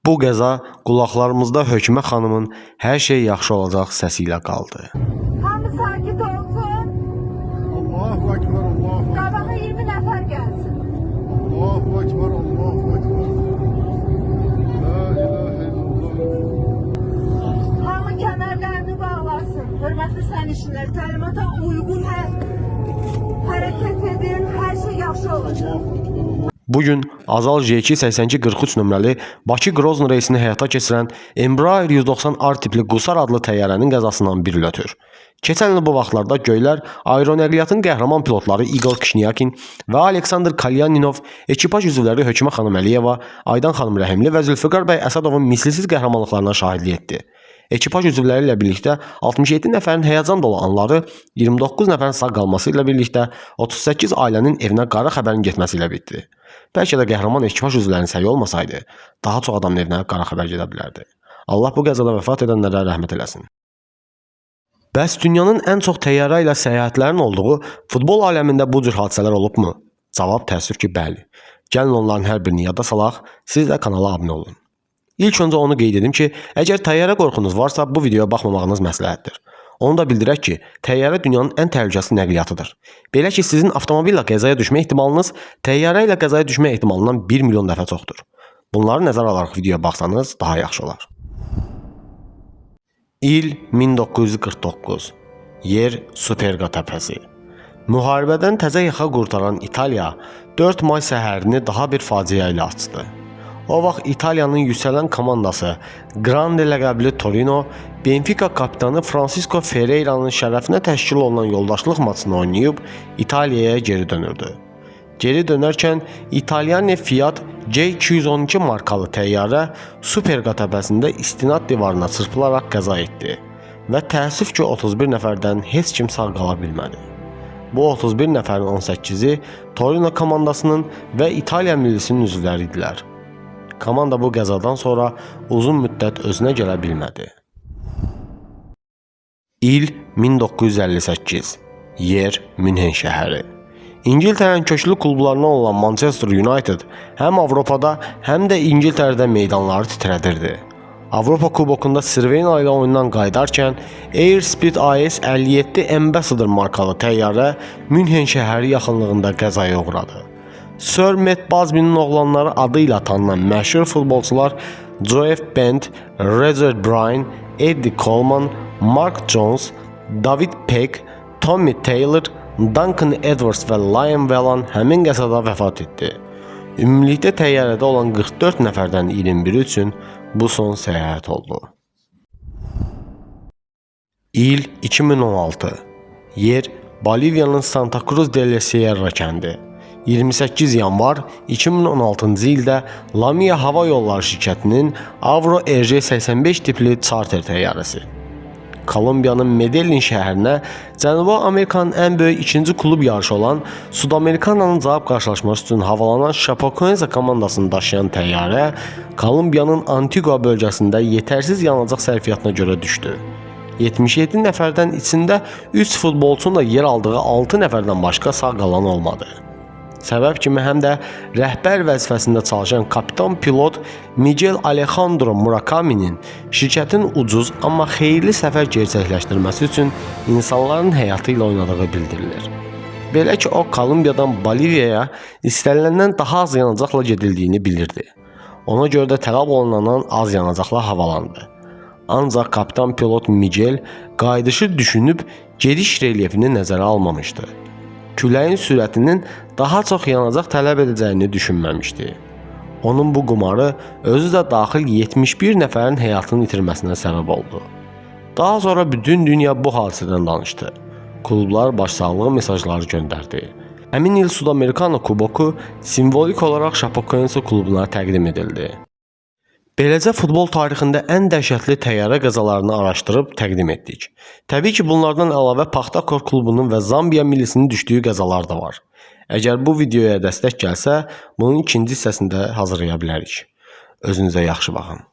Bu qəza qulaqlarımızda Hökümə xanımın "Hər şey yaxşı olacaq" səsi ilə qaldı. Hamı sakit olsun. Allahu Ekber, Allahu Ekber. Qabağa 20 nəfər gəlsin. Allahu Ekber, Allahu Ekber. La ilahe illallah. Hamı kəmərlərini bağlasın. Hörmətli sərnişinlər, təlimata uyğun hərəkət edin. Hər şey yaxşı olacaq. Bugün Azal J28243 nömrəli Bakı-Grozny reysini həyata keçirən Embraer 190R tipli Qusar adlı təyyarənin qəzasından bir il ötür. Keçən il bu vaxtlarda göylər aeronəqliyyatın qəhrəman pilotları Igor Kişniyakin və Aleksandr Kalyaninov, ekipaj üzvləri Hökümə xanım Əliyeva, Aydan xanım Rəhimli və Zülfüqar bəy Əsədovun misilsiz qəhrəmanlıqlarına şahidlik etdi. Ekipaj üzvləri ilə birlikdə 67 nəfərin həyəcan dolu anları, 29 nəfərin sağ qalması ilə birlikdə 38 ailənin evinə qara xəbərin getməsi ilə bitdi. Bəlkə də qəhrəman ekipaj üzvlərinin səyi olmasaydı, daha çox adamın evinə qara xəbər gedə bilərdi. Allah bu qəzada vəfat edənlərə rəhmət eləsin. Bəs dünyanın ən çox təyyarə ilə səyahətlərin olduğu futbol aləmində bu cür hadisələr olubmu? Cavab təəssüf ki, bəli. Gəlin onların hər birini yada salaq, siz də kanala abunə olun. İlk öncə onu qeyd edim ki, əgər təyyarə qorxunuz varsa, bu videoya baxmamağınız məsləhətdir. Onu da bildirək ki, təyyarə dünyanın ən təhlükəsiz nəqliyyatıdır. Belə ki, sizin avtomobillə qəzaya düşmə ehtimalınız təyyarə ilə qəzaya düşmə ehtimalından 1 milyon dəfə çoxdur. Bunları nəzərə alaraq videoya baxsanız daha yaxşı olar. İl 1949. Yer Superga təpəsi. Müharibədən təzə yaxa qurtaran İtaliya 4 may səhərini daha bir faciə ilə açdı. O vaxt İtaliyanın yüksələn komandası Grande ləqəbli Torino, Benfica kapitanı Francisco Ferreiranın şərəfinə təşkil olunan yoldaşlıq maçını oynayıb İtaliyaya geri dönürdü. Geri dönərkən İtalyan Fiat C212 markalı təyyarə Superga təpəsində istinad divarına çırpılaraq qəza etdi və təəssüf ki 31 nəfərdən heç kim sağ qala bilmədi. Bu 31 nəfərin 18-i Torino komandasının və İtaliya millisinin üzvləri idilər. Komanda bu qəzadan sonra uzun müddət özünə gələ bilmədi. İl 1958. Yer Münhen şəhəri. İngiltərənin köklü klublarından olan Manchester United həm Avropada, həm də İngiltərədə meydanları titrədirdi. Avropa kubokunda Sirvena ilə oyundan qayıdarkən Airspeed AS 57 Ambassador markalı təyyarə Münhen şəhəri yaxınlığında qəzaya uğradı. Sir Matt Busby'nin oğlanları adı ilə tanınan məşhur futbolçular Joe Bent, Roger Bryan, Eddie Coleman, Mark Jones, David Peck, Tommy Taylor, Duncan Edwards və Liam Whelan həmin qəzada vəfat etdi. Ümumilikdə təyyarədə olan 44 nəfərdən 21 üçün bu son səyahət oldu. İl 2016. Yer Boliviyanın Santa Cruz de la Sierra kəndi. 28 yanvar 2016-cı ildə Lamia Hava Yolları şirkətinin Avro RJ85 tipli charter təyyarəsi Kolumbiyanın Medellin şəhərinə Cənubi Amerikanın ən böyük ikinci klub yarışı olan Sudamerikananın cavab qarşılaşması üçün havalanan Chapecoense komandasını daşıyan təyyarə Kolumbiyanın Antigua bölgəsində yetərsiz yanacaq sərfiyyatına görə düşdü. 77 nəfərdən içində 3 futbolçunun da yer aldığı 6 nəfərdən başqa sağ qalan olmadı. Səbəb kimi həm də rəhbər vəzifəsində çalışan kapitan pilot Miguel Alejandro Murakaminin şirkətin ucuz, amma xeyirli səfər gerçəkləşdirməsi üçün insanların həyatı ilə oynadığı bildirilir. Belə ki, o Kolumbiyadan Boliviyaya istəniləndən daha az yanacaqla gedildiyini bilirdi. Ona görə də tələb olunan az yanacaqla havalandı. Ancaq kapitan pilot Miguel qayıdışı düşünüb gediş relyefini nəzərə almamışdı. Küləyin sürətinin daha çox yanacaq tələb edəcəyini düşünməmişdi. Onun bu qumarı özü də daxil 71 nəfərin həyatını itirməsinə səbəb oldu. Daha sonra bütün dünya bu hadisədən danışdı. Klublar başsağlığı mesajları göndərdi. Həmin il Sudamericana kuboku simvolik olaraq Chapecoense klubuna təqdim edildi. Beləcə futbol tarixində ən dəhşətli təyyarə qəzalarını araşdırıb təqdim etdik. Təbii ki, bunlardan əlavə Paxtakor klubunun və Zambiya millisinin düşdüyü qəzalar da var. Əgər bu videoya dəstək gəlsə, bunun ikinci hissəsində hazırlaya bilərik. Özünüzə yaxşı baxın.